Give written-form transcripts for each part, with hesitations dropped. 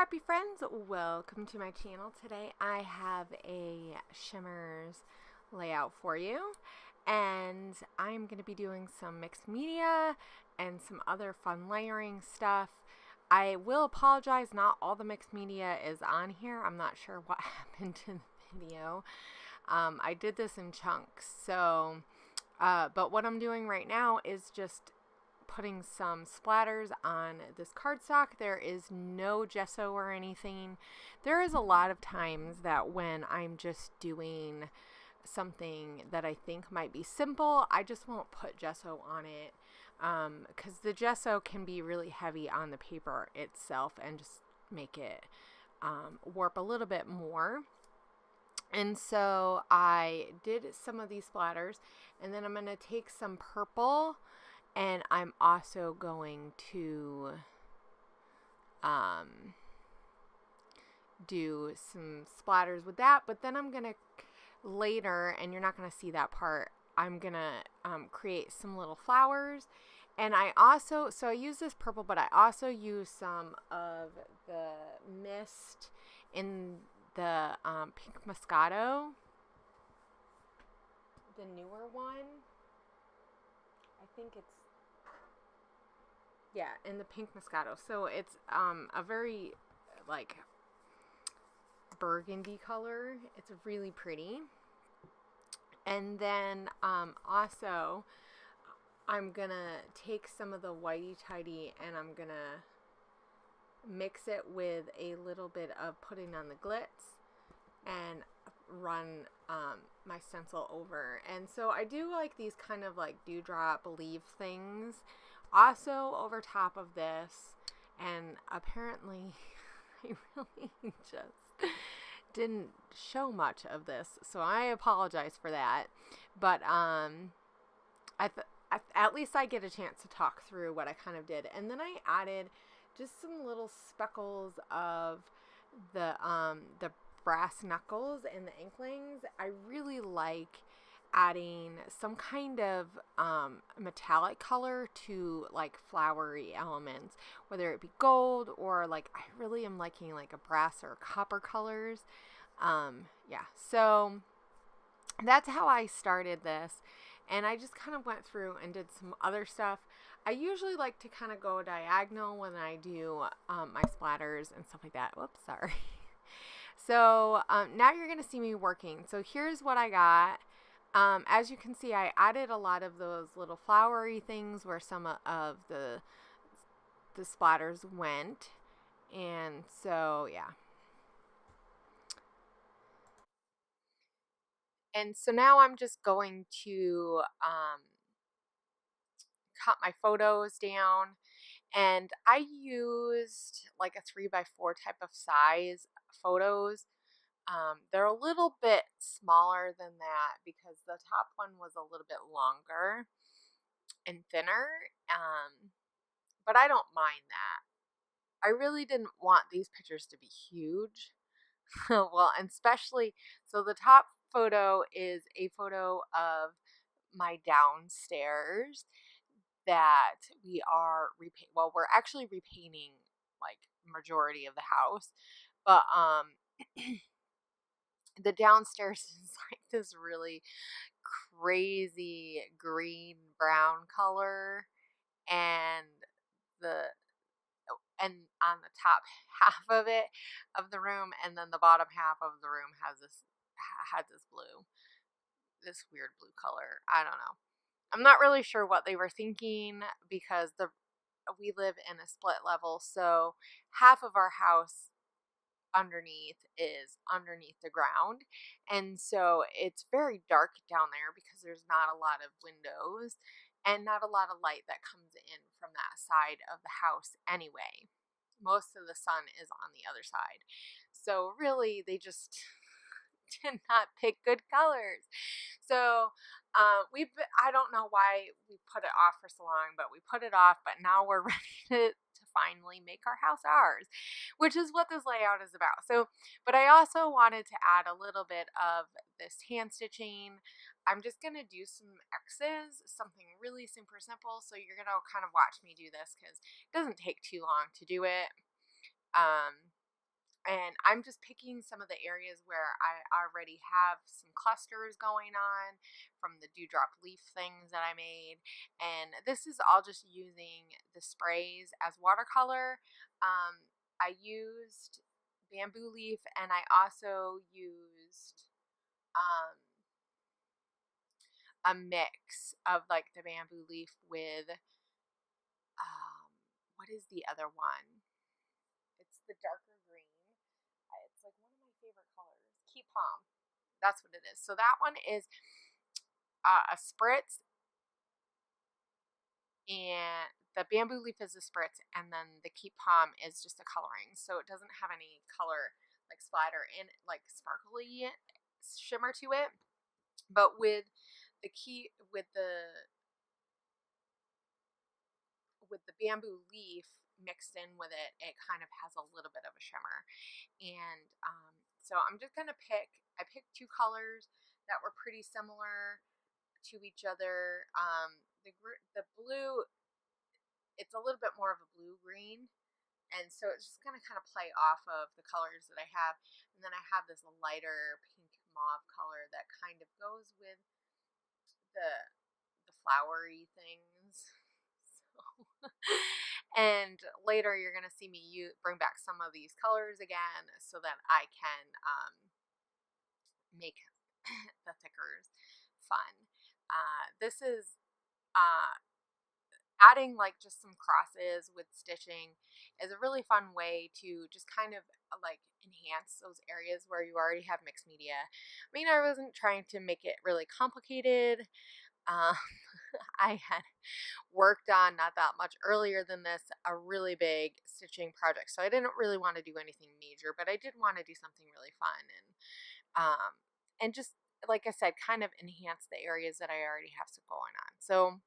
Scrappy friends, welcome to my channel. Today I have a Shimmerz layout for you, and I'm going to be doing some mixed media and some other fun layering stuff. I will apologize, not all the mixed media is on here. I'm not sure what happened to the video. I did this in chunks, but what I'm doing right now is just putting some splatters on this cardstock. There is no gesso or anything. There is a lot of times that when I'm just doing something that I think might be simple, I just won't put gesso on it because the gesso can be really heavy on the paper itself and just make it warp a little bit more. And so I did some of these splatters, and then I'm going to take some purple, and I'm also going to do some splatters with that. But then I'm going to later, and you're not going to see that part, I'm going to create some little flowers. And I use this purple, but I also use some of the mist in the pink Moscato, the newer one. I think it's, yeah, in the pink Moscato. So it's a very like burgundy color. It's really pretty. And then also I'm gonna take some of the whitey tidy and I'm gonna mix it with a little bit of putting on the glitz and run my stencil over. And so I do like these kind of like dewdrop leaf things also over top of this, and apparently I really just didn't show much of this, so I apologize for that. But at least I get a chance to talk through what I kind of did. And then I added just some little speckles of the brass knuckles and the inklings. I really like adding some kind of metallic color to like flowery elements, whether it be gold or like I really am liking like a brass or copper colors. Yeah, so that's how I started this. And I just kind of went through and did some other stuff. I usually like to kind of go diagonal when I do my splatters and stuff like that. Whoops, sorry. So now you're going to see me working. So here's what I got. As you can see, I added a lot of those little flowery things where some of the splatters went. And so, yeah. And so now I'm just going to cut my photos down, and I used like a 3x4 type of size photos. They're a little bit smaller than that because the top one was a little bit longer and thinner, but I don't mind that. I really didn't want these pictures to be huge. Well, and especially, so the top photo is a photo of my downstairs that we are we're actually repainting like majority of the house, but the downstairs is like this really crazy green brown color, and on the top half of the room, and then the bottom half of the room has this weird blue color. I don't know. I'm not really sure what they were thinking because we live in a split level, so half of our house underneath is underneath the ground, and so it's very dark down there because there's not a lot of windows and not a lot of light that comes in from that side of the house anyway. Most of the sun is on the other side, so really they just did not pick good colors. So I don't know why we put it off for so long, but we put it off, but now we're ready to finally make our house ours, which is what this layout is about. So, but I also wanted to add a little bit of this hand stitching. I'm just going to do some X's, something really super simple. So you're going to kind of watch me do this because it doesn't take too long to do it. And I'm just picking some of the areas where I already have some clusters going on from the dewdrop leaf things that I made. And this is all just using the sprays as watercolor. I used bamboo leaf, and I also used um, a mix of like the bamboo leaf with what is the other one? It's the darker green. It's like one of my favorite colors. Keep Palm. That's what it is. So that one is a spritz, and the bamboo leaf is a spritz, and then the Keep Palm is just a coloring. So it doesn't have any color like splatter in like sparkly shimmer to it. But with the bamboo leaf mixed in with it, it kind of has a little bit of a shimmer. And so I'm just gonna I picked two colors that were pretty similar to each other. The blue, it's a little bit more of a blue green, and so it's just gonna kind of play off of the colors that I have. And then I have this lighter pink mauve color that kind of goes with the flowery things. So, and later you're gonna see me bring back some of these colors again so that I can make the thickers fun. This is adding like just some crosses with stitching is a really fun way to just kind of like enhance those areas where you already have mixed media. I mean, I wasn't trying to make it really complicated. Um, I had worked on, not that much earlier than this, a really big stitching project. So I didn't really want to do anything major, but I did want to do something really fun and just, like I said, kind of enhance the areas that I already have some going on. So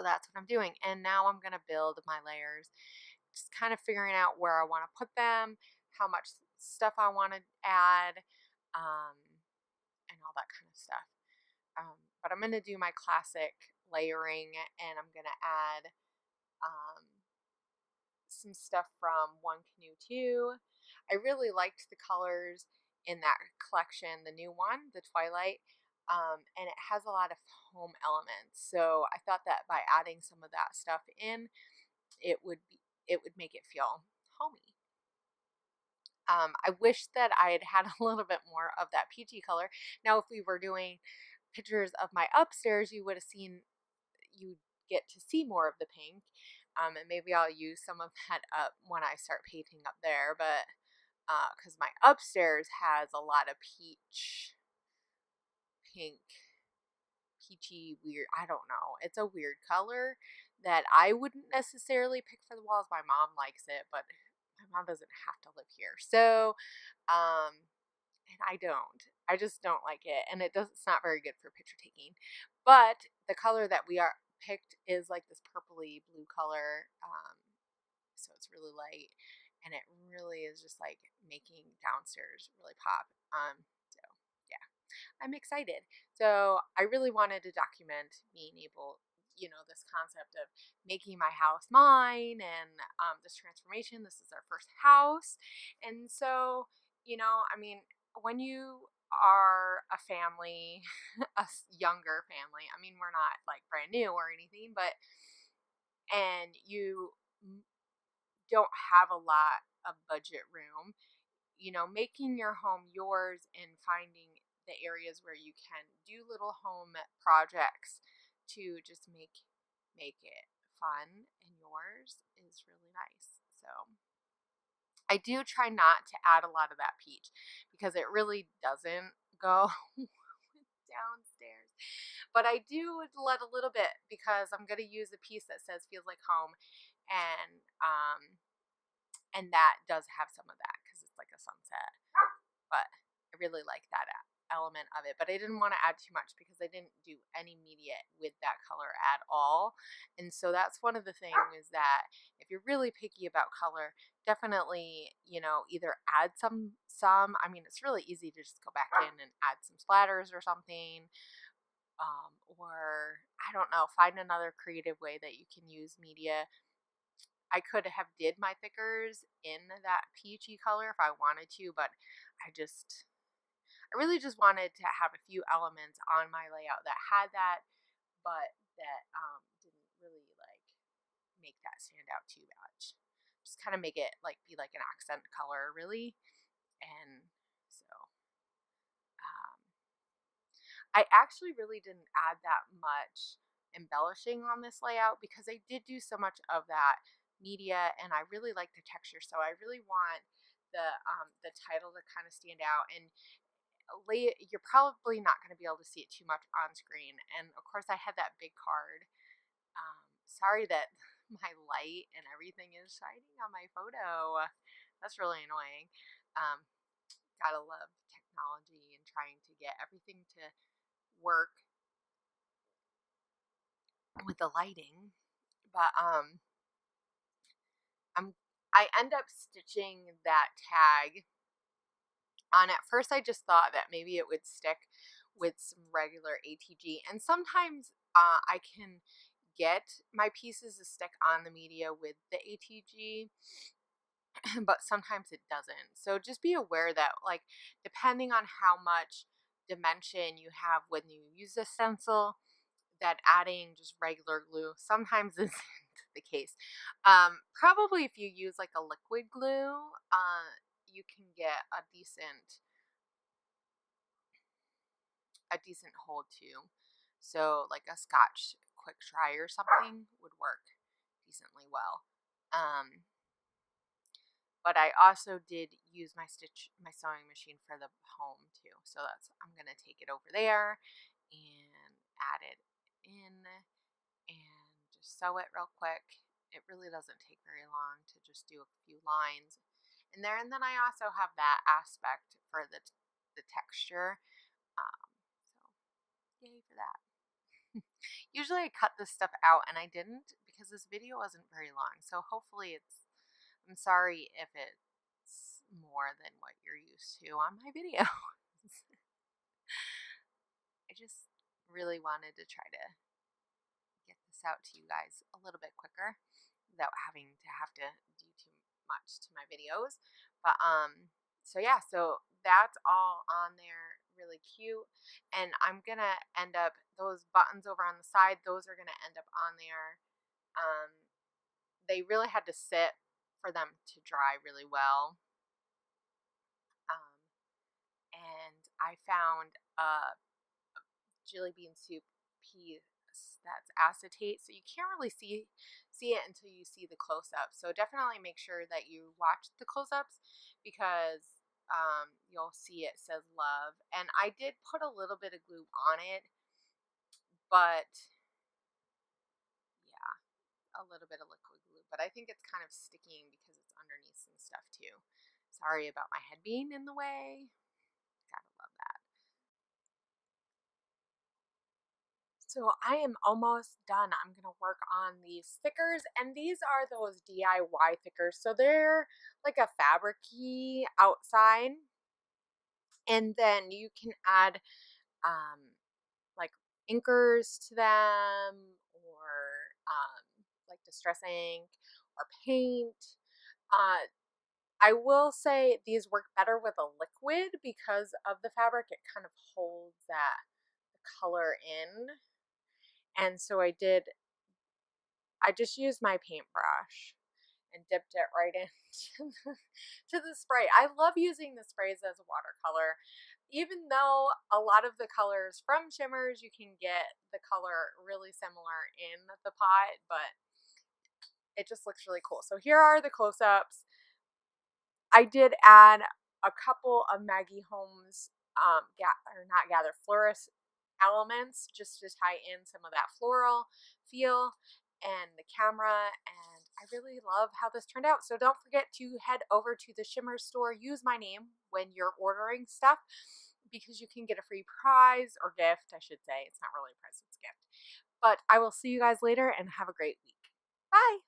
that's what I'm doing. And now I'm going to build my layers, just kind of figuring out where I want to put them, how much stuff I want to add, and all that kind of stuff. But I'm going to do my classic layering, and I'm going to add some stuff from One Canoe 2. I really liked the colors in that collection, the new one, the Twilight, and it has a lot of home elements. So I thought that by adding some of that stuff in, it would make it feel homey. I wish that I had had a little bit more of that peachy color. Now, if we were doing pictures of my upstairs, you get to see more of the pink. And maybe I'll use some of that up when I start painting up there, but because my upstairs has a lot of pink, peachy, weird, I don't know, it's a weird color that I wouldn't necessarily pick for the walls. My mom likes it, but my mom doesn't have to live here, so and I just don't like it, and it's not very good for picture taking. But the color that we are picked is like this purpley blue color, so it's really light, and it really is just like making downstairs really pop. So yeah, I'm excited. So I really wanted to document being able, this concept of making my house mine, and this transformation. This is our first house, and so I mean, when you are a family, a younger family, I mean, we're not like brand new or anything, but and you don't have a lot of budget room, making your home yours and finding the areas where you can do little home projects to just make it fun and yours is really nice. So I do try not to add a lot of that peach because it really doesn't go downstairs. But I do let a little bit because I'm going to use a piece that says feels like home, and that does have some of that because it's like a sunset. But I really like that element of it, but I didn't want to add too much because I didn't do any media with that color at all. And so that's one of the things is that if you're really picky about color, definitely, either add some, I mean, it's really easy to just go back in and add some splatters or something, or I don't know, find another creative way that you can use media. I could have did my thickers in that peachy color if I wanted to, but I really just wanted to have a few elements on my layout that had that, but that didn't really like make that stand out too much. Just kind of make it like be like an accent color, really. And so I actually really didn't add that much embellishing on this layout because I did do so much of that media, and I really like the texture. So I really want the title to kind of stand out, and you're probably not going to be able to see it too much on screen. And of course I had that big card. Sorry that my light and everything is shining on my photo. That's really annoying. Gotta love technology and trying to get everything to work with the lighting. But I end up stitching that tag on. At first I just thought that maybe it would stick with some regular ATG, and sometimes I can get my pieces to stick on the media with the ATG, but sometimes it doesn't. So just be aware that, like, depending on how much dimension you have when you use a stencil, that adding just regular glue sometimes isn't the case. Probably if you use like a liquid glue, you can get a decent hold too. So like a Scotch quick dry or something would work decently well. But I also did use my sewing machine for the home too. So I'm gonna take it over there and add it in and just sew it real quick. It really doesn't take very long to just do a few lines in there. And then I also have that aspect for the texture. So yay for that. Usually I cut this stuff out, and I didn't because this video wasn't very long. So hopefully I'm sorry if it's more than what you're used to on my videos. I just really wanted to try to get this out to you guys a little bit quicker without having to do too much to my videos. But so yeah, so that's all on there, really cute. And I'm gonna end up those buttons over on the side, those are gonna end up on there. They really had to sit for them to dry really well. And I found a jelly bean soup piece that's acetate, so you can't really see it until you see the close-ups. So definitely make sure that you watch the close-ups, because you'll see it says love. And I did put a little bit of glue on it, but yeah, a little bit of liquid glue, but I think it's kind of sticking because it's underneath some stuff too. Sorry about my head being in the way. Gotta love that. So I am almost done. I'm going to work on these stickers, and these are those DIY stickers. So they're like a fabric-y outside, and then you can add like inkers to them, or like distress ink or paint. I will say these work better with a liquid because of the fabric. It kind of holds that color in. And so I just used my paintbrush and dipped it right into the spray. I love using the sprays as a watercolor. Even though a lot of the colors from Shimmerz, you can get the color really similar in the pot, but it just looks really cool. So here are the close-ups. I did add a couple of Maggie Holmes, florist elements, just to tie in some of that floral feel and the camera, and I really love how this turned out. So don't forget to head over to the Shimmerz store. Use my name when you're ordering stuff, because you can get a free prize, or gift, I should say. It's not really a prize, it's a gift. But I will see you guys later, and have a great week. Bye!